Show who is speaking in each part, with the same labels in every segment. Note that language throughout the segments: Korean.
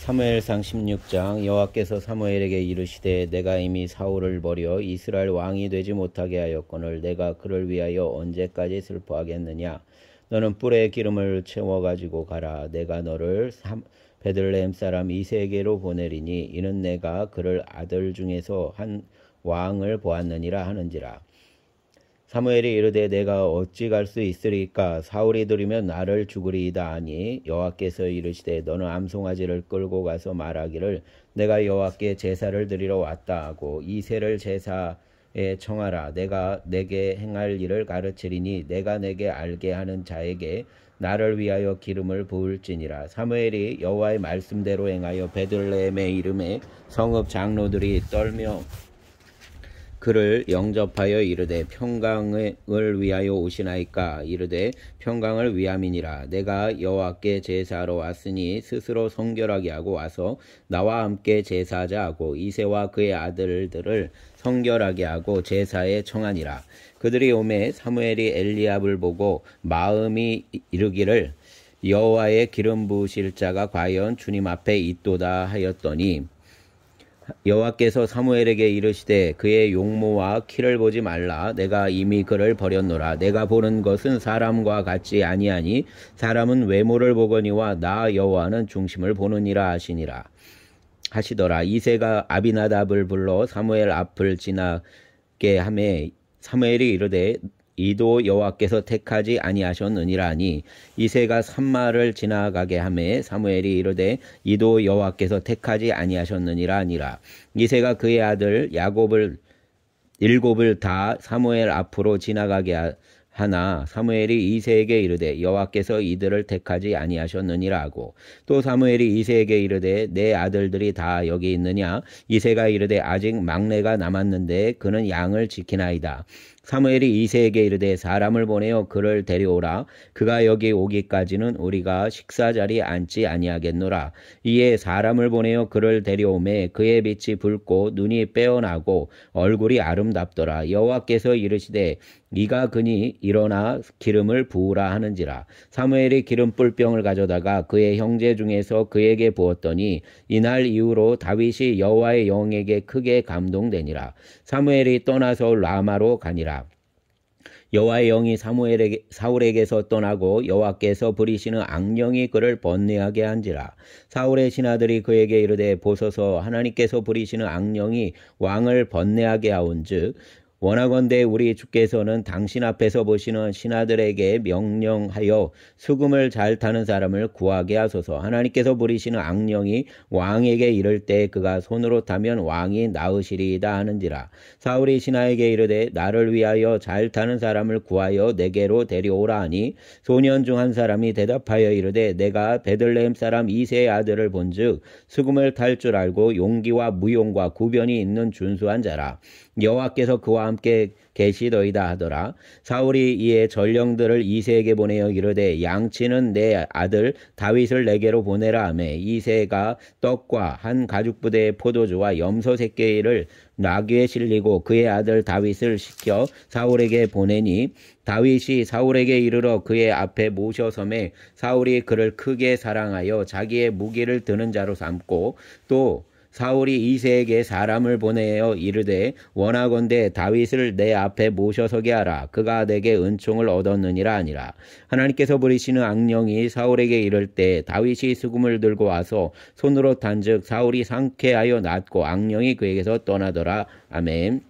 Speaker 1: 사무엘상 16장. 여호와께서 사무엘에게 이르시되 내가 이미 사울을 버려 이스라엘 왕이 되지 못하게 하였거늘 내가 그를 위하여 언제까지 슬퍼하겠느냐. 너는 뿔에 기름을 채워 가지고 가라. 내가 너를 베들레헴 사람 이새에게로 보내리니 이는 내가 그를 아들 중에서 한 왕을 보았느니라 하는지라. 사무엘이 이르되 내가 어찌 갈 수 있으리까. 사울이 들으면 나를 죽으리이다 하니 여호와께서 이르시되 너는 암송아지를 끌고 가서 말하기를 내가 여호와께 제사를 드리러 왔다 하고 이새를 제사에 청하라. 내가 내게 행할 일을 가르치리니 내가 내게 알게 하는 자에게 나를 위하여 기름을 부을지니라. 사무엘이 여호와의 말씀대로 행하여 베들레헴의 이름에 성읍 장로들이 떨며 그를 영접하여 이르되 평강을 위하여 오시나이까. 이르되 평강을 위함이니라. 내가 여호와께 제사하러 왔으니 스스로 성결하게 하고 와서 나와 함께 제사하자 하고 이새와 그의 아들들을 성결하게 하고 제사에 청하니라. 그들이 오매 사무엘이 엘리압을 보고 마음이 이르기를 여호와의 기름 부으실 자가 과연 주님 앞에 있도다 하였더니 여호와께서 사무엘에게 이르시되 그의 용모와 키를 보지 말라. 내가 이미 그를 버렸노라. 내가 보는 것은 사람과 같지 아니하니 사람은 외모를 보거니와 나 여호와는 중심을 보느니라 하시더라. 이새가 아비나답을 불러 사무엘 앞을 지나게 하매 사무엘이 이르되 이도 여호와께서 택하지 아니하셨느니라 하니 이새가 산마를 지나가게 하매 사무엘이 이르되 이도 여호와께서 택하지 아니하셨느니라 하니라. 이새가 그의 아들 야곱을 일곱을 다 사무엘 앞으로 지나가게 하나 사무엘이 이새에게 이르되 여호와께서 이들을 택하지 아니하셨느니라 하고 또 사무엘이 이새에게 이르되 내 아들들이 다 여기 있느냐. 이새가 이르되 아직 막내가 남았는데 그는 양을 지키나이다. 사무엘이 이새에게 이르되 사람을 보내어 그를 데려오라. 그가 여기 오기까지는 우리가 식사자리에 앉지 아니하겠노라. 이에 사람을 보내어 그를 데려오매 그의 빛이 붉고 눈이 빼어나고 얼굴이 아름답더라. 여호와께서 이르시되 이가 그니 일어나 기름을 부으라 하는지라. 사무엘이 기름 뿔병을 가져다가 그의 형제 중에서 그에게 부었더니 이날 이후로 다윗이 여호와의 영에게 크게 감동되니라. 사무엘이 떠나서 라마로 가니라. 여호와의 영이 사울에게서 떠나고 여호와께서 부리시는 악령이 그를 번뇌하게 한지라. 사울의 신하들이 그에게 이르되 보소서 하나님께서 부리시는 악령이 왕을 번뇌하게 하온즉 원하건대 우리 주께서는 당신 앞에서 보시는 신하들에게 명령하여 수금을 잘 타는 사람을 구하게 하소서. 하나님께서 부리시는 악령이 왕에게 이를 때 그가 손으로 타면 왕이 나으시리이다 하는지라. 사울이 신하에게 이르되 나를 위하여 잘 타는 사람을 구하여 내게로 데려오라 하니 소년 중 한 사람이 대답하여 이르되 내가 베들레헴 사람 이새의 아들을 본즉 수금을 탈 줄 알고 용기와 무용과 구변이 있는 준수한 자라. 여호와께서 그와 함께 계시더이다 하더라. 사울이 이에 전령들을 이새에게 보내어 이르되 양치는 내 아들 다윗을 내게로 보내라 하매 이새가 떡과 한 가죽부대의 포도주와 염소 새끼를 나귀에 실리고 그의 아들 다윗을 시켜 사울에게 보내니 다윗이 사울에게 이르러 그의 앞에 모셔섬에 사울이 그를 크게 사랑하여 자기의 무기를 드는 자로 삼고 또 사울이 이새에게 사람을 보내어 이르되 원하건대 다윗을 내 앞에 모셔서게 하라. 그가 내게 은총을 얻었느니라 하니라. 하나님께서 부리시는 악령이 사울에게 이를 때 다윗이 수금을 들고 와서 손으로 탄즉 사울이 상쾌하여 낫고 악령이 그에게서 떠나더라. 아멘.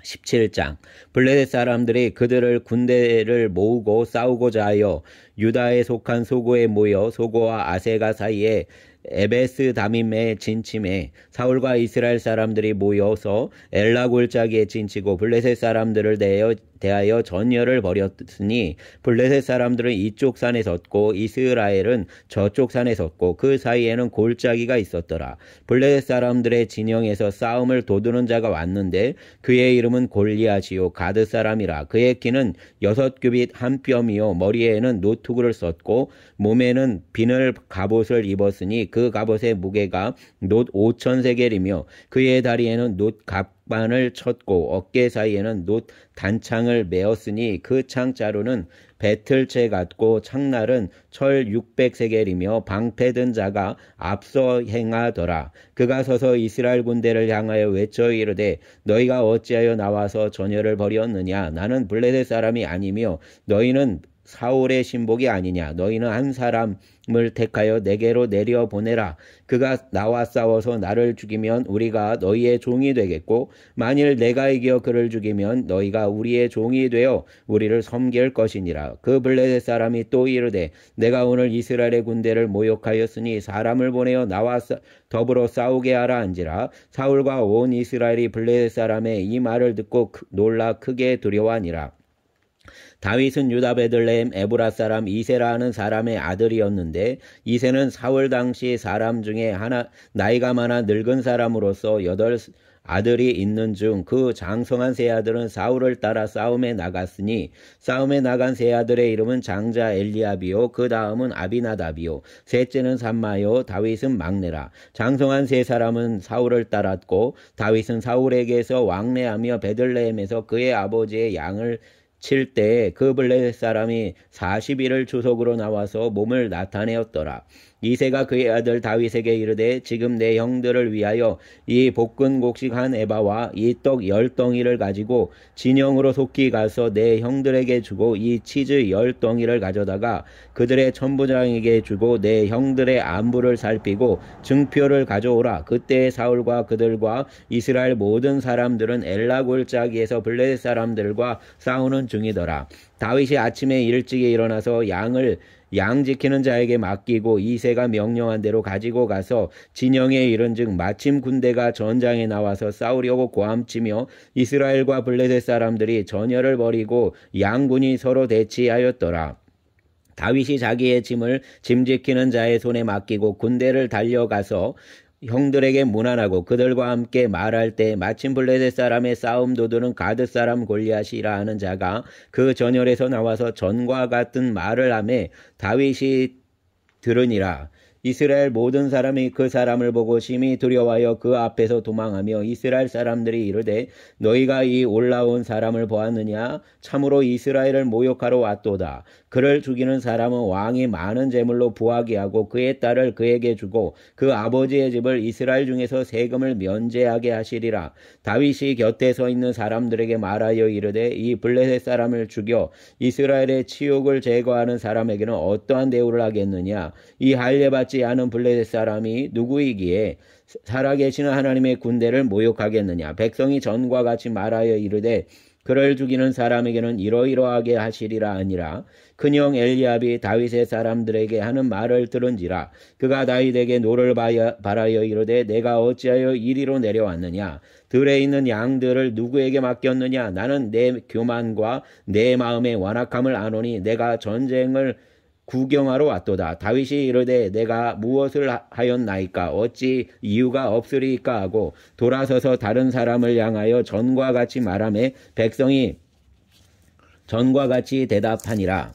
Speaker 1: 17장. 블레셋 사람들이 그들을 군대를 모으고 싸우고자 하여 유다에 속한 소고에 모여 소고와 아세가 사이에 에베스 다밈에 진침해 사울과 이스라엘 사람들이 모여서 엘라 골짜기에 진치고 블레셋 사람들을 대하여 전열을 벌였으니 블레셋 사람들은 이쪽 산에 섰고 이스라엘은 저쪽 산에 섰고 그 사이에는 골짜기가 있었더라. 블레셋 사람들의 진영에서 싸움을 도두는 자가 왔는데 그의 이름은 골리앗이요 가드 사람이라. 그의 키는 6규빗 한 뼘이요 머리에는 노투구를 썼고 몸에는 비늘 갑옷을 입었으니 그 갑옷의 무게가 놋 5,000세겔이며 그의 다리에는 놋 갑반을 쳤고 어깨 사이에는 놋 단창을 메었으니 그 창자루는 배틀채 같고 창날은 철 600세겔이며 방패든 자가 앞서 행하더라. 그가 서서 이스라엘 군대를 향하여 외쳐 이르되 너희가 어찌하여 나와서 전열을 벌였느냐. 나는 블레셋 사람이 아니며 너희는 사울의 신복이 아니냐. 너희는 한 사람을 택하여 내게로 내려 보내라. 그가 나와 싸워서 나를 죽이면 우리가 너희의 종이 되겠고 만일 내가 이겨 그를 죽이면 너희가 우리의 종이 되어 우리를 섬길 것이니라. 그 블레셋 사람이 또 이르되 내가 오늘 이스라엘의 군대를 모욕하였으니 사람을 보내어 나와 더불어 싸우게 하라 한지라. 사울과 온 이스라엘이 블레셋 사람의 이 말을 듣고 놀라 크게 두려워하니라. 다윗은 유다 베들레헴 에브라 사람 이세라 하는 사람의 아들이었는데 이세는 사울 당시 사람 중에 하나 나이가 많아 늙은 사람으로서 8 아들이 있는 중 그 장성한 세 아들은 사울을 따라 싸움에 나갔으니 싸움에 나간 세 아들의 이름은 장자 엘리압이요 그 다음은 아비나답이요 셋째는 삼마요 다윗은 막내라. 장성한 세 사람은 사울을 따랐고 다윗은 사울에게서 왕래하며 베들레헴에서 그의 아버지의 양을 칠 때에 그 블레셋 사람이 40일을 주석으로 나와서 몸을 나타내었더라. 이새가 그의 아들 다윗에게 이르되 지금 내 형들을 위하여 이 볶은 곡식 한 에바와 이 떡 10덩이를 가지고 진영으로 속히 가서 내 형들에게 주고 이 치즈 10덩이를 가져다가 그들의 천부장에게 주고 내 형들의 안부를 살피고 증표를 가져오라. 그때 사울과 그들과 이스라엘 모든 사람들은 엘라 골짜기에서 블레셋 사람들과 싸우는 중이더라. 다윗이 아침에 일찍이 일어나서 양 지키는 자에게 맡기고 이새가 명령한 대로 가지고 가서 진영에 이른즉 마침 군대가 전장에 나와서 싸우려고 고함치며 이스라엘과 블레셋 사람들이 전열을 벌이고 양군이 서로 대치하였더라. 다윗이 자기의 짐을 짐 지키는 자의 손에 맡기고 군대를 달려가서 형들에게 문안하고 그들과 함께 말할 때 마침 블레셋 사람의 싸움 도두는 가드 사람 골리앗이라 하는 자가 그 전열에서 나와서 전과 같은 말을 하매 다윗이 들으니라. 이스라엘 모든 사람이 그 사람을 보고 심히 두려워하여 그 앞에서 도망하며 이스라엘 사람들이 이르되 너희가 이 올라온 사람을 보았느냐? 참으로 이스라엘을 모욕하러 왔도다. 그를 죽이는 사람은 왕이 많은 재물로 부하게 하고 그의 딸을 그에게 주고 그 아버지의 집을 이스라엘 중에서 세금을 면제하게 하시리라. 다윗이 곁에 서 있는 사람들에게 말하여 이르되 이 블레셋 사람을 죽여 이스라엘의 치욕을 제거하는 사람에게는 어떠한 대우를 하겠느냐? 이 할례받지 않은 블레셋 사람이 누구이기에 살아계시는 하나님의 군대를 모욕하겠느냐? 백성이 전과 같이 말하여 이르되 그를 죽이는 사람에게는 이러이러하게 하시리라 하니라. 큰형 엘리압이 다윗의 사람들에게 하는 말을 들은지라. 그가 다윗에게 노를 바라여 이르되 내가 어찌하여 이리로 내려왔느냐? 들에 있는 양들을 누구에게 맡겼느냐? 나는 내 교만과 내 마음의 완악함을 아노니 내가 전쟁을 구경하러 왔도다. 다윗이 이르되 내가 무엇을 하였나이까? 어찌 이유가 없으리까? 하고 돌아서서 다른 사람을 향하여 전과 같이 말하매 백성이 전과 같이 대답하니라.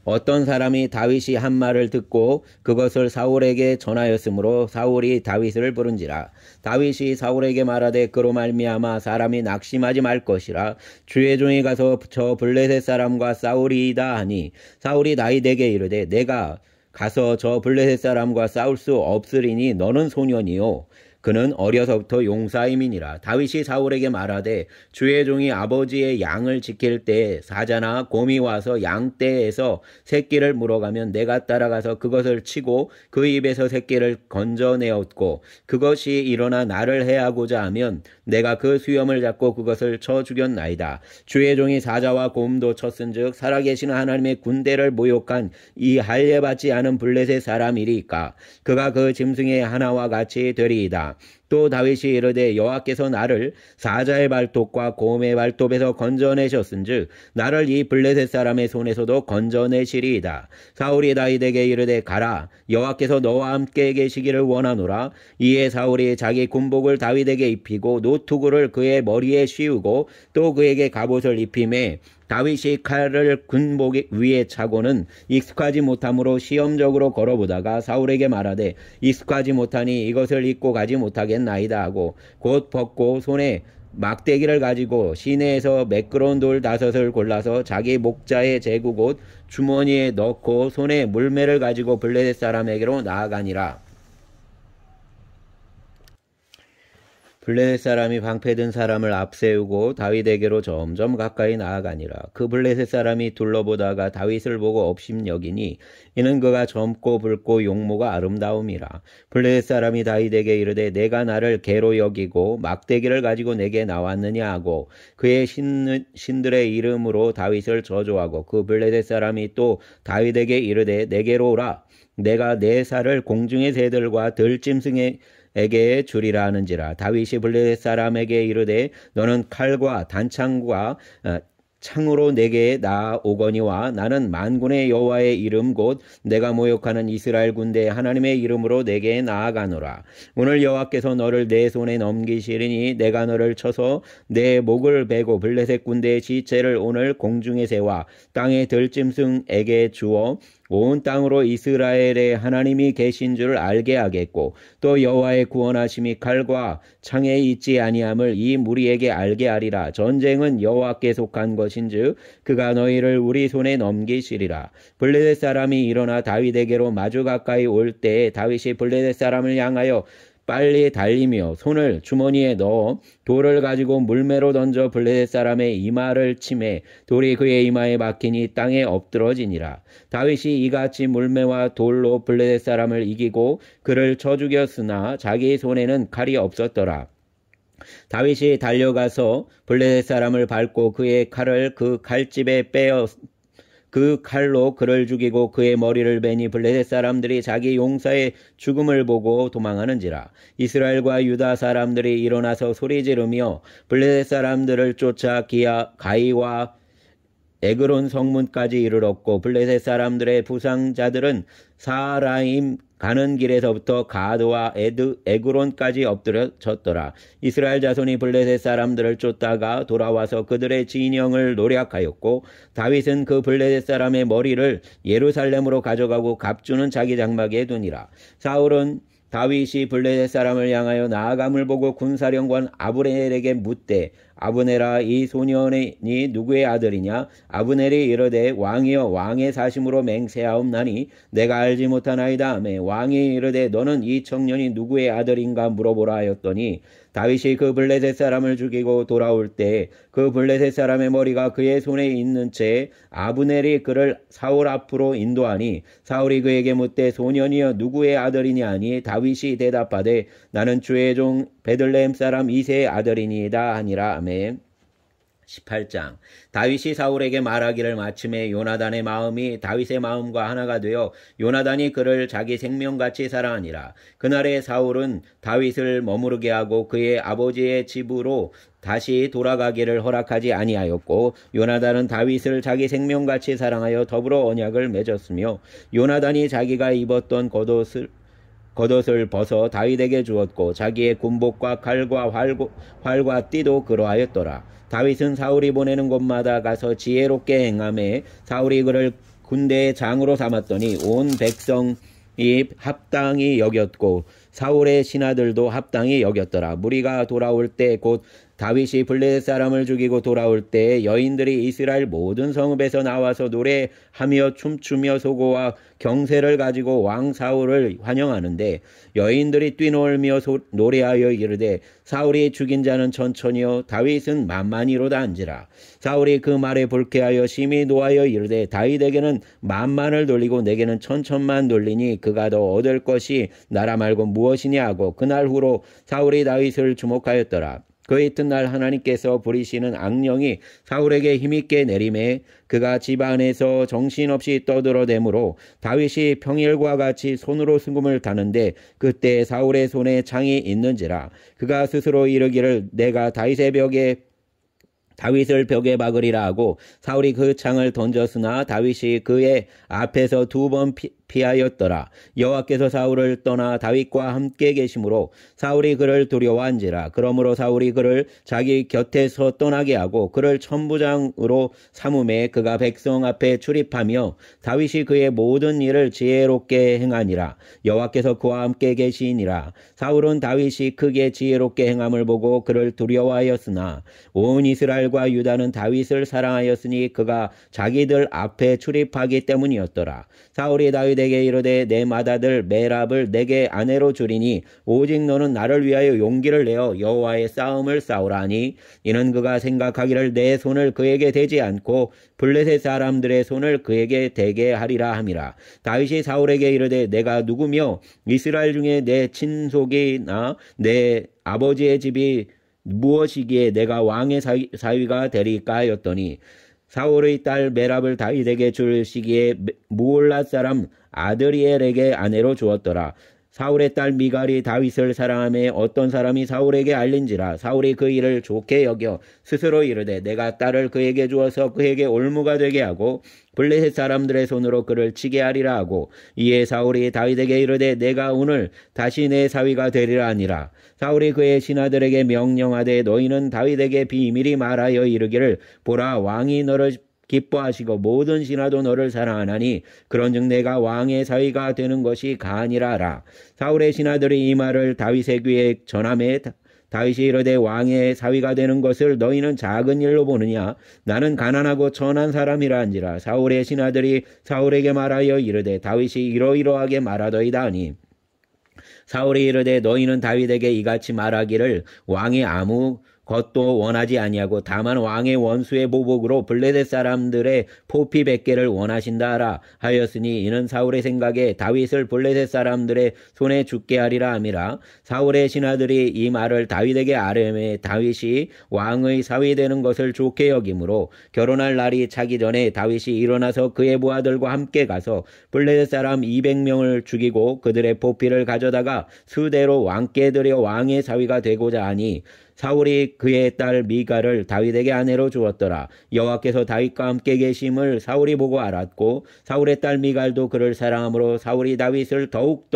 Speaker 1: 어떤 사람이 다윗이 한 말을 듣고 그것을 사울에게 전하였으므로 사울이 다윗을 부른지라. 다윗이 사울에게 말하되 그로 말미암아 사람이 낙심하지 말 것이라. 주의 종이 가서 저 블레셋 사람과 싸우리이다 하니 사울이 다윗에게 이르되 내가 가서 저 블레셋 사람과 싸울 수 없으리니 너는 소년이요 그는 어려서부터 용사임이니라. 다윗이 사울에게 말하되 주의 종이 아버지의 양을 지킬 때 사자나 곰이 와서 양떼에서 새끼를 물어가면 내가 따라가서 그것을 치고 그 입에서 새끼를 건져내었고 그것이 일어나 나를 해하고자 하면 내가 그 수염을 잡고 그것을 쳐 죽였나이다. 주의 종이 사자와 곰도 쳤은즉 살아계시는 하나님의 군대를 모욕한 이 할례받지 않은 블레셋 사람이리까? 그가 그 짐승의 하나와 같이 되리이다. 또 다윗이 이르되 여호와께서 나를 사자의 발톱과 곰의 발톱에서 건져내셨은즉 나를 이 블레셋 사람의 손에서도 건져내시리이다. 사울이 다윗에게 이르되 가라. 여호와께서 너와 함께 계시기를 원하노라. 이에 사울이 자기 군복을 다윗에게 입히고 노투구를 그의 머리에 씌우고 또 그에게 갑옷을 입히매 다윗이 칼을 군복 위에 차고는 익숙하지 못함으로 시험적으로 걸어보다가 사울에게 말하되 익숙하지 못하니 이것을 입고 가지 못하겠나이다 하고 곧 벗고 손에 막대기를 가지고 시내에서 매끄러운 돌 5을 골라서 자기 목자의 제구 곧 주머니에 넣고 손에 물매를 가지고 블레셋 사람에게로 나아가니라. 블레셋 사람이 방패든 사람을 앞세우고 다윗에게로 점점 가까이 나아가니라. 그 블레셋 사람이 둘러보다가 다윗을 보고 업심여기니 이는 그가 젊고 붉고 용모가 아름다움이라. 블레셋 사람이 다윗에게 이르되 내가 나를 개로 여기고 막대기를 가지고 내게 나왔느냐 하고 그의 신들의 이름으로 다윗을 저주하고 그 블레셋 사람이 또 다윗에게 이르되 내게로 오라. 내가 내 살을 공중의 새들과 들짐승에게 주리라 하는지라. 다윗이 블레셋 사람에게 이르되 너는 칼과 단창과 창으로 내게 나오거니와 나는 만군의 여호와의 이름 곧 내가 모욕하는 이스라엘 군대의 하나님의 이름으로 내게 나아가노라. 오늘 여호와께서 너를 내 손에 넘기시리니 내가 너를 쳐서 내 목을 베고 블레셋 군대의 시체를 오늘 공중의 새와 땅의 들짐승에게 주어 온 땅으로 이스라엘의 하나님이 계신 줄 알게 하겠고 또 여호와의 구원하심이 칼과 창에 있지 아니함을 이 무리에게 알게 하리라. 전쟁은 여호와께 속한 것인즉 그가 너희를 우리 손에 넘기시리라. 블레셋 사람이 일어나 다윗에게로 마주 가까이 올 때에 다윗이 블레셋 사람을 향하여 빨리 달리며 손을 주머니에 넣어 돌을 가지고 물매로 던져 블레셋 사람의 이마를 치매 돌이 그의 이마에 박히니 땅에 엎드러지니라. 다윗이 이같이 물매와 돌로 블레셋 사람을 이기고 그를 쳐 죽였으나 자기 손에는 칼이 없었더라. 다윗이 달려가서 블레셋 사람을 밟고 그의 칼을 그 칼집에 빼어 그 칼로 그를 죽이고 그의 머리를 베니 블레셋 사람들이 자기 용사의 죽음을 보고 도망하는지라. 이스라엘과 유다 사람들이 일어나서 소리 지르며 블레셋 사람들을 쫓아 가이와 에그론 성문까지 이르렀고 블레셋 사람들의 부상자들은 사라임 가는 길에서부터 가드와 에그론까지 엎드려졌더라. 이스라엘 자손이 블레셋 사람들을 쫓다가 돌아와서 그들의 진영을 노략하였고 다윗은 그 블레셋 사람의 머리를 예루살렘으로 가져가고 갑주는 자기 장막에 두니라. 사울은 다윗이 블레셋 사람을 향하여 나아감을 보고 군사령관 아브넬에게 묻되 아브넬아 이 소년이 누구의 아들이냐? 아브넬이 이르되 왕이여 왕의 사심으로 맹세하옵나니 내가 알지 못하나이다 하매 왕이 이르되 너는 이 청년이 누구의 아들인가 물어보라 하였더니 다윗이 그 블레셋 사람을 죽이고 돌아올 때 그 블레셋 사람의 머리가 그의 손에 있는 채 아브넬이 그를 사울 앞으로 인도하니 사울이 그에게 묻되 소년이여 누구의 아들이냐 하니 다윗이 대답하되 나는 주의 종 베들레헴 사람 이새의 아들이니이다 하니라. 아멘. 18장. 다윗이 사울에게 말하기를 마침에 요나단의 마음이 다윗의 마음과 하나가 되어 요나단이 그를 자기 생명같이 사랑하니라. 그날에 사울은 다윗을 머무르게 하고 그의 아버지의 집으로 다시 돌아가기를 허락하지 아니하였고 요나단은 다윗을 자기 생명같이 사랑하여 더불어 언약을 맺었으며 요나단이 자기가 입었던 겉옷을 벗어 다윗에게 주었고 자기의 군복과 칼과 활과 띠도 그러하였더라. 다윗은 사울이 보내는 곳마다 가서 지혜롭게 행하매 사울이 그를 군대의 장으로 삼았더니 온 백성이 합당히 여겼고 사울의 신하들도 합당히 여겼더라. 무리가 돌아올 때 곧 다윗이 블레셋 사람을 죽이고 돌아올 때 여인들이 이스라엘 모든 성읍에서 나와서 노래하며 춤추며 소고와 경세를 가지고 왕 사울을 환영하는데 여인들이 뛰놀며 노래하여 이르되 사울이 죽인 자는 천천히요 다윗은 만만히로다 한지라. 사울이 그 말에 불쾌하여 심히 노하여 이르되 다윗에게는 만만을 돌리고 내게는 천천만 돌리니 그가 더 얻을 것이 나라 말고 무엇이냐 하고 그날 후로 사울이 다윗을 주목하였더라. 그 이튿날 하나님께서 부리시는 악령이 사울에게 힘있게 내림에 그가 집 안에서 정신없이 떠들어대므로 다윗이 평일과 같이 손으로 승금을 타는데 그때 사울의 손에 창이 있는지라. 그가 스스로 이르기를 내가 다윗을 벽에 박으리라 하고 사울이 그 창을 던졌으나 다윗이 그의 앞에서 2번 피하였더라. 여호와께서 사울을 떠나 다윗과 함께 계심으로 사울이 그를 두려워한지라. 그러므로 사울이 그를 자기 곁에서 떠나게 하고 그를 천부장으로 삼음에 그가 백성 앞에 출입하며 다윗이 그의 모든 일을 지혜롭게 행하니라. 여호와께서 그와 함께 계시니라. 사울은 다윗이 크게 지혜롭게 행함을 보고 그를 두려워하였으나 온 이스라엘과 유다는 다윗을 사랑하였으니 그가 자기들 앞에 출입하기 때문이었더라. 사울이 다윗에게 이르되 내 맏아들 메랍을 내게 아내로 주리니 오직 너는 나를 위하여 용기를 내어 여호와의 싸움을 싸우라 하니 이는 그가 생각하기를 내 손을 그에게 대지 않고 블레셋 사람들의 손을 그에게 대게 하리라 함이라. 다윗이 사울에게 이르되 내가 누구며 이스라엘 중에 내 친속이나 내 아버지의 집이 무엇이기에 내가 왕의 사위가 되리까 하였더니 사울의 딸 메랍을 다윗에게 줄 시기에 무올랏 사람 아드리엘에게 아내로 주었더라. 사울의 딸 미갈이 다윗을 사랑하며 어떤 사람이 사울에게 알린지라. 사울이 그 일을 좋게 여겨 스스로 이르되 내가 딸을 그에게 주어서 그에게 올무가 되게 하고 블레셋 사람들의 손으로 그를 치게 하리라 하고 이에 사울이 다윗에게 이르되 내가 오늘 다시 내 사위가 되리라 하니라. 사울이 그의 신하들에게 명령하되 너희는 다윗에게 비밀히 말하여 이르기를 보라 왕이 너를 기뻐하시고 모든 신하도 너를 사랑하나니 그런즉 내가 왕의 사위가 되는 것이 가하니라 하라. 사울의 신하들이 이 말을 다윗의 귀에 전하매 다윗이 이르되 왕의 사위가 되는 것을 너희는 작은 일로 보느냐 나는 가난하고 천한 사람이라 한지라. 사울의 신하들이 사울에게 말하여 이르되 다윗이 이러이러하게 말하더이다 하니 사울이 이르되 너희는 다윗에게 이같이 말하기를 왕이 아무 것도 원하지 아니하고 다만 왕의 원수의 보복으로 블레셋 사람들의 포피 100개를 원하신다 하라 하였으니 이는 사울의 생각에 다윗을 블레셋 사람들의 손에 죽게 하리라 함이라. 사울의 신하들이 이 말을 다윗에게 아뢰매 다윗이 왕의 사위 되는 것을 좋게 여기므로 결혼할 날이 차기 전에 다윗이 일어나서 그의 부하들과 함께 가서 블레셋 사람 200명을 죽이고 그들의 포피를 가져다가 수대로 왕께 드려 왕의 사위가 되고자 하니 사울이 그의 딸 미갈을 다윗에게 아내로 주었더라. 여호와께서 다윗과 함께 계심을 사울이 보고 알았고 사울의 딸 미갈도 그를 사랑하므로 사울이 다윗을 더욱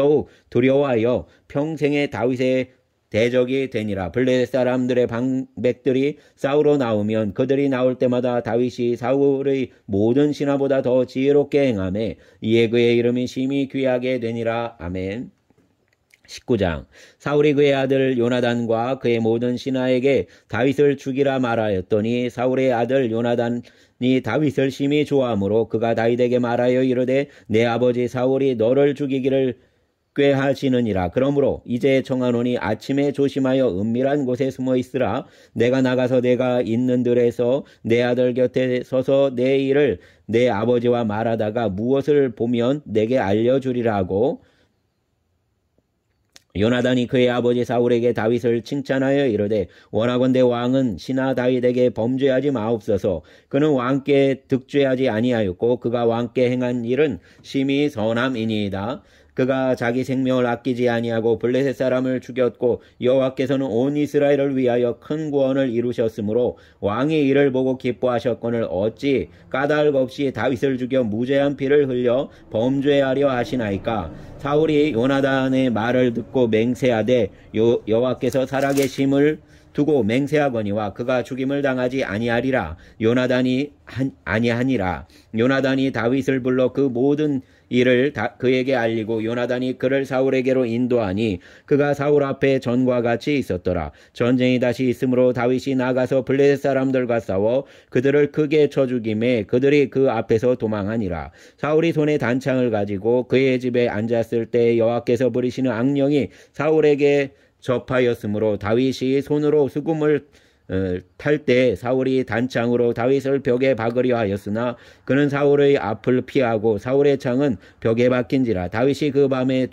Speaker 1: 두려워하여 평생에 다윗의 대적이 되니라. 블레셋 사람들의 방백들이 싸우러 나오면 그들이 나올 때마다 다윗이 사울의 모든 신하보다 더 지혜롭게 행하매 이에 그의 이름이 심히 귀하게 되니라. 아멘. 19장 사울이 그의 아들 요나단과 그의 모든 신하에게 다윗을 죽이라 말하였더니 사울의 아들 요나단이 다윗을 심히 좋아하므로 그가 다윗에게 말하여 이르되 내 아버지 사울이 너를 죽이기를 꾀하시느니라. 그러므로 이제 청하노니 아침에 조심하여 은밀한 곳에 숨어 있으라. 내가 나가서 내가 있는 들에서 내 아들 곁에 서서 내 일을 내 아버지와 말하다가 무엇을 보면 내게 알려주리라 하고 요나단이 그의 아버지 사울에게 다윗을 칭찬하여 이르되 원하건대 왕은 신하 다윗에게 범죄하지 마옵소서. 그는 왕께 득죄하지 아니하였고 그가 왕께 행한 일은 심히 선함이니이다. 그가 자기 생명을 아끼지 아니하고 블레셋 사람을 죽였고 여호와께서는 온 이스라엘을 위하여 큰 구원을 이루셨으므로 왕이 이를 보고 기뻐하셨거늘 어찌 까닭 없이 다윗을 죽여 무죄한 피를 흘려 범죄하려 하시나이까. 사울이 요나단의 말을 듣고 맹세하되 여호와께서 살아계심을 두고 맹세하거니와 그가 죽임을 당하지 아니하리라. 요나단이 아니하니라. 요나단이 다윗을 불러 그 모든 일을 그에게 알리고 요나단이 그를 사울에게로 인도하니 그가 사울 앞에 전과 같이 있었더라. 전쟁이 다시 있으므로 다윗이 나가서 블레셋 사람들과 싸워 그들을 크게 쳐 죽이매 그들이 그 앞에서 도망하니라. 사울이 손에 단창을 가지고 그의 집에 앉았을 때 여호와께서 부리시는 악령이 사울에게 접하였으므로 다윗이 손으로 수금을 탈 때 사울이 단창으로 다윗을 벽에 박으려 하였으나 그는 사울의 앞을 피하고 사울의 창은 벽에 박힌지라. 다윗이 그 밤에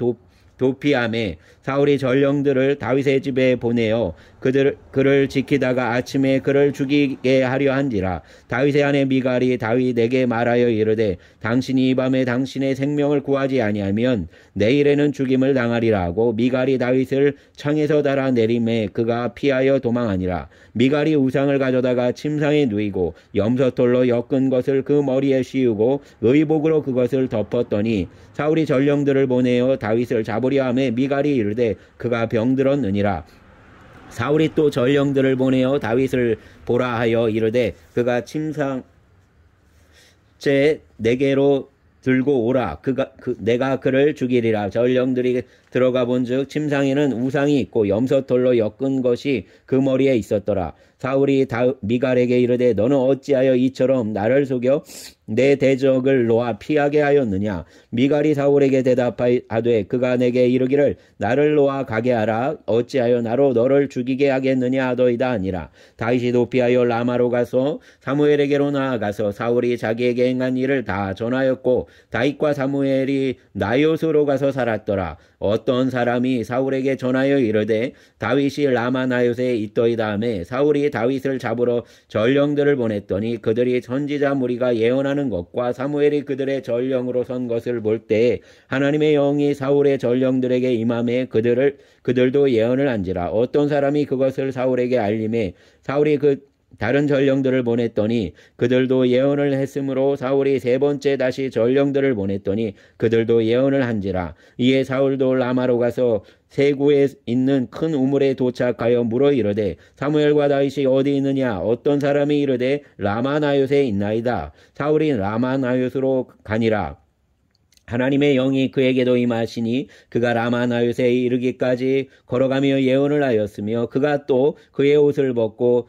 Speaker 1: 도피함에 사울이 전령들을 다윗의 집에 보내어 그를 지키다가 아침에 그를 죽이게 하려 한지라. 다윗의 아내 미갈이 다윗에게 말하여 이르되 당신이 이 밤에 당신의 생명을 구하지 아니하면 내일에는 죽임을 당하리라 하고 미갈이 다윗을 창에서 달아 내림에 그가 피하여 도망하니라. 미갈이 우상을 가져다가 침상에 누이고 염소털로 엮은 것을 그 머리에 씌우고 의복으로 그것을 덮었더니 사울이 전령들을 보내어 다윗을 잡으려 하매 미갈이 이르되 그가 병들었느니라. 사울이 또 전령들을 보내어 다윗을 보라 하여 이르되 그가 침상째 내게로 들고 오라. 내가 그를 죽이리라. 전령들이 들어가 본즉 침상에는 우상이 있고 염소털로 엮은 것이 그 머리에 있었더라. 사울이 미갈에게 이르되 너는 어찌하여 이처럼 나를 속여 내 대적을 놓아 피하게 하였느냐. 미갈이 사울에게 대답하되 그가 내게 이르기를 나를 놓아 가게 하라. 어찌하여 나로 너를 죽이게 하겠느냐 하더이다 아니라. 다윗이 도피하여 라마로 가서 사무엘에게로 나아가서 사울이 자기에게 행한 일을 다 전하였고 다윗과 사무엘이 나요스로 가서 살았더라. 어떤 사람이 사울에게 전하여 이르되 다윗이 라마 나요스에 있더이다 하매 사울이 다윗을 잡으러 전령들을 보냈더니 그들이 선지자 무리가 예언하는 것과 사무엘이 그들의 전령으로 선 것을 볼 때에 하나님의 영이 사울의 전령들에게 임함에 그들도 예언을 한지라. 어떤 사람이 그것을 사울에게 알림해 사울이 다른 전령들을 보냈더니 그들도 예언을 했으므로 사울이 세 번째 다시 전령들을 보냈더니 그들도 예언을 한지라. 이에 사울도 라마로 가서 세구에 있는 큰 우물에 도착하여 물어 이르되 사무엘과 다윗이 어디 있느냐. 어떤 사람이 이르되 라마나요스에 있나이다. 사울이 라마나요스로 가니라. 하나님의 영이 그에게도 임하시니 그가 라마나요스에 이르기까지 걸어가며 예언을 하였으며 그가 또 그의 옷을 벗고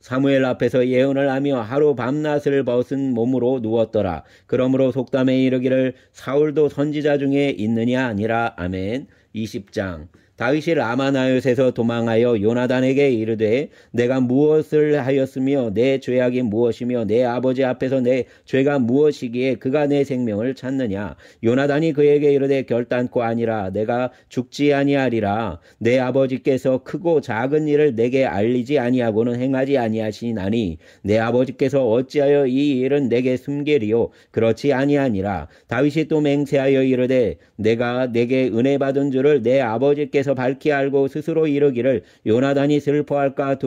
Speaker 1: 사무엘 앞에서 예언을 하며 하루 밤낮을 벗은 몸으로 누웠더라. 그러므로 속담에 이르기를 사울도 선지자 중에 있느냐 아니라. 아멘. 20장. 다윗이 라마나요스에서 도망하여 요나단에게 이르되 내가 무엇을 하였으며 내 죄악이 무엇이며 내 아버지 앞에서 내 죄가 무엇이기에 그가 내 생명을 찾느냐. 요나단이 그에게 이르되 결단코 아니라 내가 죽지 아니하리라. 내 아버지께서 크고 작은 일을 내게 알리지 아니하고는 행하지 아니하시나니 내 아버지께서 어찌하여 이 일은 내게 숨기리요. 그렇지 아니하니라. 다윗이 또 맹세하여 이르되 내가 내게 은혜 받은 줄을 내 아버지께서 밝히 알고 스스로 이르기를 요나단이 슬퍼할까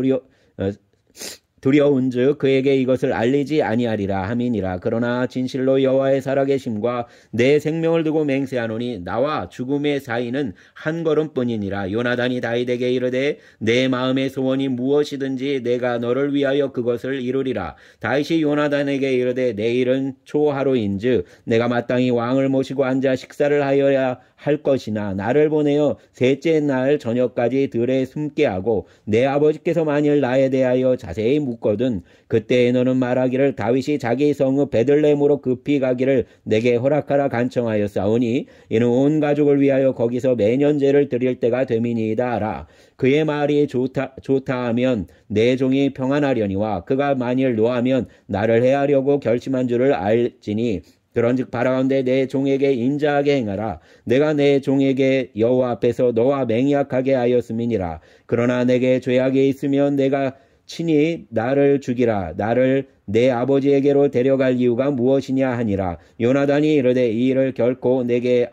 Speaker 1: 두려운즉 그에게 이것을 알리지 아니하리라 함이니라. 그러나 진실로 여호와의 살아계심과 내 생명을 두고 맹세하노니 나와 죽음의 사이는 한 걸음뿐이니라. 요나단이 다윗에게 이르되 내 마음의 소원이 무엇이든지 내가 너를 위하여 그것을 이루리라. 다윗이 요나단에게 이르되 내일은 초하루인즉 내가 마땅히 왕을 모시고 앉아 식사를 하여야 할 것이나 나를 보내어 셋째 날 저녁까지 들에 숨게 하고 내 아버지께서 만일 나에 대하여 자세히 묻거든 그때에 너는 말하기를 다윗이 자기 성읍 베들레헴으로 급히 가기를 내게 허락하라 간청하였사오니 이는 온 가족을 위하여 거기서 매년 제를 드릴 때가 됨이니이다 하라. 그의 말이 좋다 하면 내 종이 평안하려니와 그가 만일 노하면 나를 해하려고 결심한 줄을 알지니 그런즉 바라온대 내 종에게 인자하게 행하라. 내가 내 종에게 여호와 앞에서 너와 맹약하게 하였음이니라. 그러나 내게 죄악이 있으면 내가 친히 나를 죽이라. 나를 내 아버지에게로 데려갈 이유가 무엇이냐 하니라. 요나단이 이르되 이 일을 결코 내게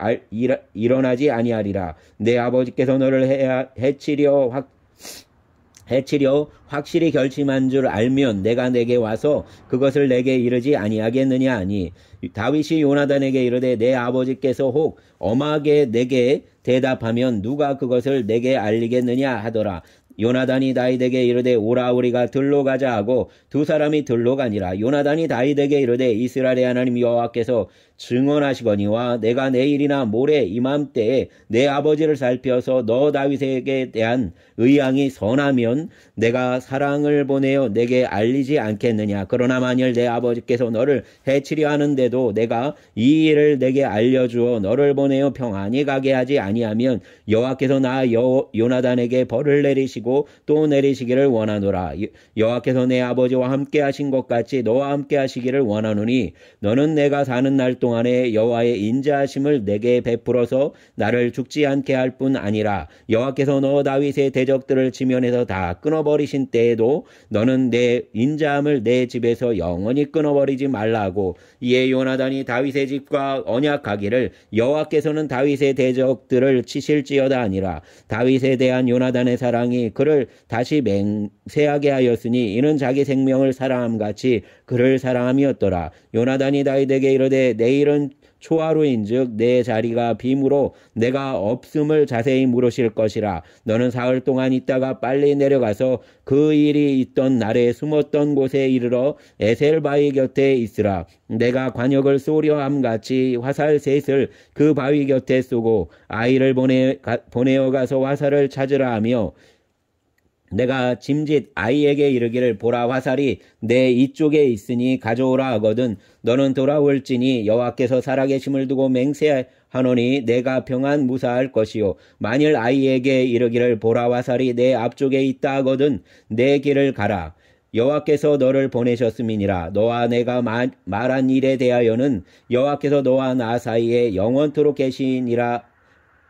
Speaker 1: 일어나지 아니하리라. 내 아버지께서 너를 해치려 확실히 결심한 줄 알면 내가 내게 와서 그것을 내게 이르지 아니하겠느냐 하니 다윗이 요나단에게 이르되 내 아버지께서 혹 엄하게 내게 대답하면 누가 그것을 내게 알리겠느냐 하더라. 요나단이 다윗에게 이르되 오라 우리가 들로 가자 하고 두 사람이 들로 가니라. 요나단이 다윗에게 이르되 이스라엘의 하나님 여호와께서 증언하시거니와 내가 내일이나 모레 이맘때에 내 아버지를 살펴서 너 다윗에게 대한 의향이 선하면 내가 사랑을 보내어 내게 알리지 않겠느냐. 그러나 만일 내 아버지께서 너를 해치려 하는데도 내가 이 일을 내게 알려주어 너를 보내어 평안히 가게 하지 아니하면 여호와께서 나 요나단에게 벌을 내리시고 또 내리시기를 원하노라. 여호와께서 내 아버지와 함께 하신 것 같이 너와 함께 하시기를 원하노니 너는 내가 사는 날 동안 동안에 여호와의 인자하심을 내게 베풀어서 나를 죽지 않게 할 뿐 아니라 여호와께서 너 다윗의 대적들을 지면에서 다 끊어버리신 때에도 너는 내 인자함을 내 집에서 영원히 끊어버리지 말라고. 이에 요나단이 다윗의 집과 언약하기를 여호와께서는 다윗의 대적들을 치실지어다 아니라 다윗에 대한 요나단의 사랑이 그를 다시 맹세하게 하였으니 이는 자기 생명을 사랑함같이 그를 사랑함이었더라. 요나단이 다윗에게 이르되 내일은 초하루인즉 내 자리가 빔으로 내가 없음을 자세히 물으실 것이라. 너는 사흘 동안 있다가 빨리 내려가서 그 일이 있던 날에 숨었던 곳에 이르러 에셀바위 곁에 있으라. 내가 관역을 쏘려 함같이 화살 셋을 그 바위 곁에 쏘고 아이를 보내어 가서 화살을 찾으라 하며 내가 짐짓 아이에게 이르기를 보라 화살이 내 이쪽에 있으니 가져오라 하거든 너는 돌아올지니 여호와께서 살아계심을 두고 맹세하노니 내가 평안 무사할 것이요 만일 아이에게 이르기를 보라 화살이 내 앞쪽에 있다 하거든 내 길을 가라. 여호와께서 너를 보내셨음이니라. 너와 내가 말한 일에 대하여는 여호와께서 너와 나 사이에 영원토록 계시니라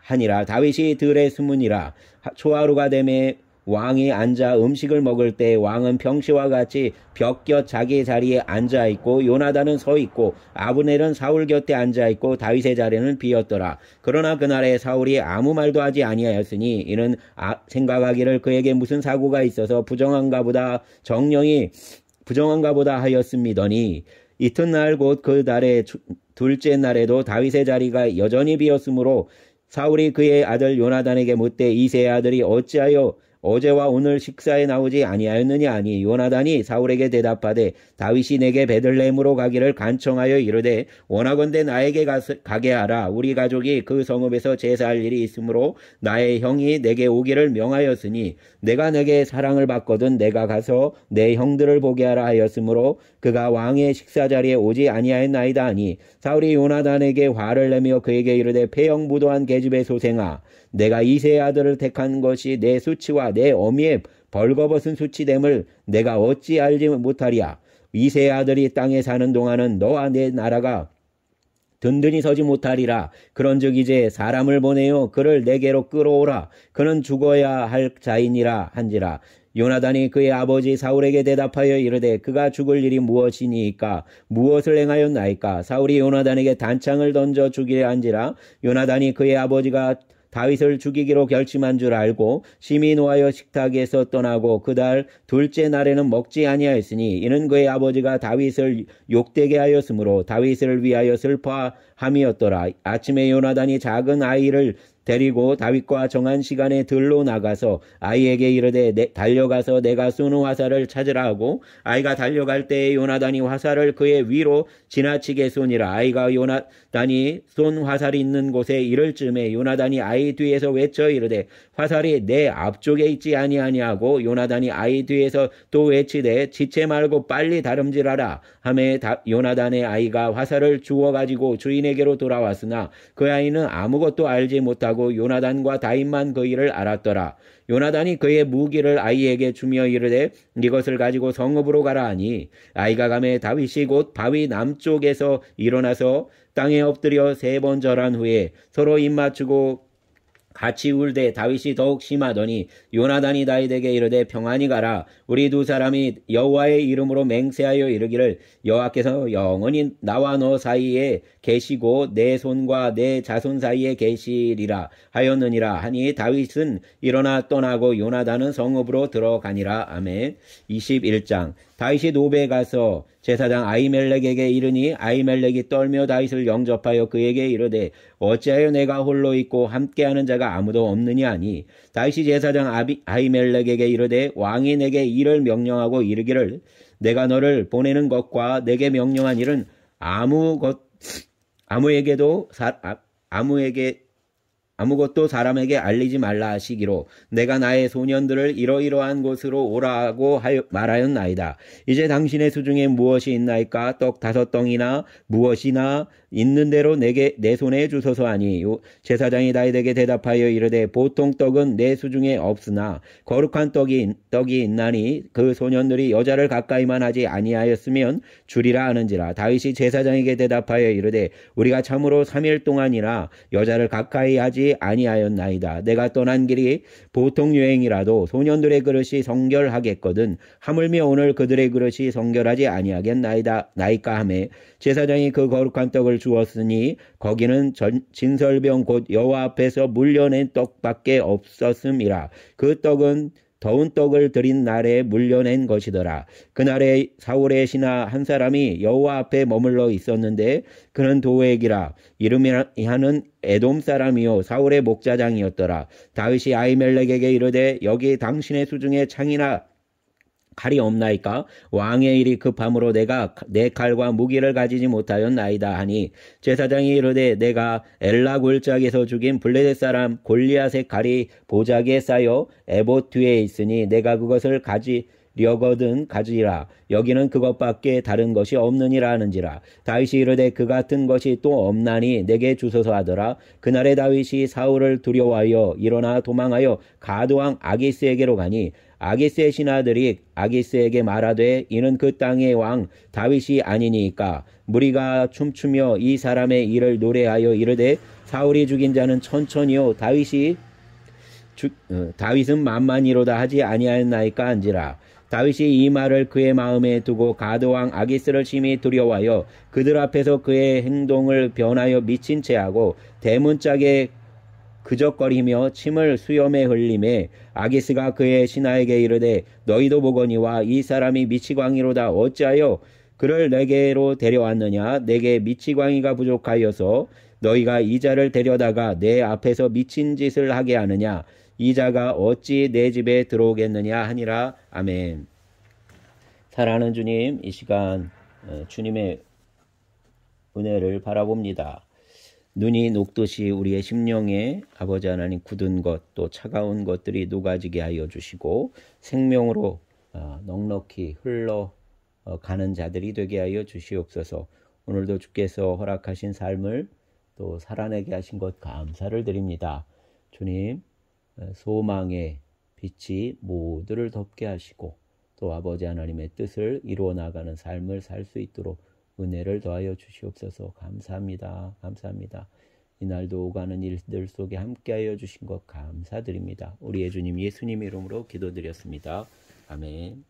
Speaker 1: 하니라. 다윗이 들에 숨으니라. 초하루가 되매 왕이 앉아 음식을 먹을 때 왕은 평시와 같이 벽 곁 자기 자리에 앉아 있고 요나단은 서 있고 아브넬은 사울 곁에 앉아 있고 다윗의 자리는 비었더라. 그러나 그날에 사울이 아무 말도 하지 아니하였으니 이는 생각하기를 그에게 무슨 사고가 있어서 부정한가 보다 하였음이더니 이튿날 곧 그 달의 둘째 날에도 다윗의 자리가 여전히 비었으므로 사울이 그의 아들 요나단에게 묻되 이새의 아들이 어찌하여 어제와 오늘 식사에 나오지 아니하였느냐 하니 요나단이 사울에게 대답하되 다윗이 내게 베들레헴으로 가기를 간청하여 이르되 원하건대 나에게 가게 하라. 우리 가족이 그 성읍에서 제사할 일이 있으므로 나의 형이 내게 오기를 명하였으니 내가 내게 사랑을 받거든 내가 가서 내 형들을 보게 하라 하였으므로 그가 왕의 식사 자리에 오지 아니하였나이다 하니 사울이 요나단에게 화를 내며 그에게 이르되 폐영부도한 계집의 소생아 내가 이새의 아들을 택한 것이 내 수치와 내 어미의 벌거벗은 수치됨을 내가 어찌 알지 못하리야. 이새의 아들이 땅에 사는 동안은 너와 내 나라가 든든히 서지 못하리라. 그런즉 이제 사람을 보내어 그를 내게로 끌어오라. 그는 죽어야 할 자이니라 한지라. 요나단이 그의 아버지 사울에게 대답하여 이르되 그가 죽을 일이 무엇이니까 무엇을 행하였나이까. 사울이 요나단에게 단창을 던져 죽이려 한지라. 요나단이 그의 아버지가 다윗을 죽이기로 결심한 줄 알고 심히 노하여 식탁에서 떠나고 그달 둘째 날에는 먹지 아니하였으니 이는 그의 아버지가 다윗을 욕되게 하였으므로 다윗을 위하여 슬퍼함이었더라. 아침에 요나단이 작은 아이를 데리고 다윗과 정한 시간에 들로 나가서 아이에게 이르되 달려가서 내가 쏘는 화살을 찾으라 하고 아이가 달려갈 때에 요나단이 화살을 그의 위로 지나치게 쏘니라. 아이가 요나단이 쏜 화살이 있는 곳에 이를 즈음에 요나단이 아이 뒤에서 외쳐 이르되 화살이 내 앞쪽에 있지 아니하냐고 요나단이 아이 뒤에서 또 외치되 지체 말고 빨리 다름질하라 하매 요나단의 아이가 화살을 주워 가지고 주인에게로 돌아왔으나 그 아이는 아무것도 알지 못하고 요나단과 다윗만 그 일을 알았더라. 요나단이 그의 무기를 아이에게 주며 이르되 이것을 가지고 성읍으로 가라 하니 아이가 가매 다윗이 곧 바위 남쪽에서 일어나서 땅에 엎드려 3번 절한 후에 서로 입맞추고 같이 울되 다윗이 더욱 심하더니 요나단이 다윗에게 이르되 평안히 가라. 우리 두 사람이 여호와의 이름으로 맹세하여 이르기를 여호와께서 영원히 나와 너 사이에 계시고 내 손과 내 자손 사이에 계시리라 하였느니라 하니 다윗은 일어나 떠나고 요나단은 성읍으로 들어가니라. 아멘. 21장. 다윗이 노베에 가서 제사장 아히멜렉에게 이르니 아히멜렉이 떨며 다윗을 영접하여 그에게 이르되 어찌하여 내가 홀로 있고 함께하는 자가 아무도 없느냐 하니 다윗이 제사장 아히멜렉에게 이르되 왕이 내게 일을 명령하고 이르기를 내가 너를 보내는 것과 내게 명령한 일은 아무것도 사람에게 알리지 말라 하시기로 내가 나의 소년들을 이러이러한 곳으로 오라고 말하였나이다. 이제 당신의 수중에 무엇이 있나이까? 떡 5덩이나 무엇이나 있는 대로 내 손에 주소서 하니 제사장이 다윗에게 대답하여 이르되 보통 떡은 내 수중에 없으나 거룩한 떡이 있나니 그 소년들이 여자를 가까이만 하지 아니하였으면 주리라 하는지라. 다윗이 제사장에게 대답하여 이르되 우리가 참으로 3일 동안이나 여자를 가까이 하지 아니하였나이다. 내가 떠난 길이 보통 여행이라도 소년들의 그릇이 성결하겠거든 하물며 오늘 그들의 그릇이 성결하지 아니하겠나이다 나이까 하매 제사장이 그 거룩한 떡을 주었으니 거기는 진설병 곧 여호와 앞에서 물려낸 떡밖에 없었음이라. 그 떡은 더운 떡을 드린 날에 물려낸 것이더라. 그날에 사울의 신하 한 사람이 여호와 앞에 머물러 있었는데 그는 도액이라 이름하는 에돔 사람이요 사울의 목자장이었더라. 다윗이 아히멜렉에게 이르되 여기 당신의 수중에 창이나 칼이 없나이까? 왕의 일이 급함으로 내가 내 칼과 무기를 가지지 못하였나이다 하니 제사장이 이르되 내가 엘라 골짜기에서 죽인 블레셋 사람 골리앗의 칼이 보자기에 쌓여 에봇 뒤에 있으니 내가 그것을 가지려거든 가지라. 여기는 그것밖에 다른 것이 없느니라 하는지라. 다윗이 이르되 그 같은 것이 또 없나니 내게 주소서 하더라. 그날에 다윗이 사울을 두려워하여 일어나 도망하여 가드왕 아기스에게로 가니 아기스의 신하들이 아기스에게 말하되 이는 그 땅의 왕 다윗이 아니니까. 무리가 춤추며 이 사람의 일을 노래하여 이르되 사울이 죽인 자는 천천히요 다윗은 만만이로다 하지 아니하였나이까 한지라. 다윗이 이 말을 그의 마음에 두고 가드왕 아기스를 심히 두려워하여 그들 앞에서 그의 행동을 변하여 미친 채하고 대문짝에 그적거리며 침을 수염에 흘리매 아기스가 그의 신하에게 이르되 너희도 보거니와 이 사람이 미치광이로다. 어찌하여 그를 내게로 데려왔느냐? 내게 미치광이가 부족하여서 너희가 이 자를 데려다가 내 앞에서 미친 짓을 하게 하느냐? 이 자가 어찌 내 집에 들어오겠느냐 하니라. 아멘. 사랑하는 주님, 이 시간 주님의 은혜를 바라봅니다. 눈이 녹듯이 우리의 심령에 아버지 하나님 굳은 것 또 차가운 것들이 녹아지게 하여 주시고 생명으로 넉넉히 흘러가는 자들이 되게 하여 주시옵소서. 오늘도 주께서 허락하신 삶을 또 살아내게 하신 것 감사를 드립니다. 주님, 소망의 빛이 모두를 덮게 하시고 또 아버지 하나님의 뜻을 이루어 나가는 삶을 살 수 있도록 은혜를 더하여 주시옵소서. 감사합니다. 감사합니다. 이날도 오가는 일들 속에 함께하여 주신 것 감사드립니다. 우리의 주님 예수님 이름으로 기도드렸습니다. 아멘.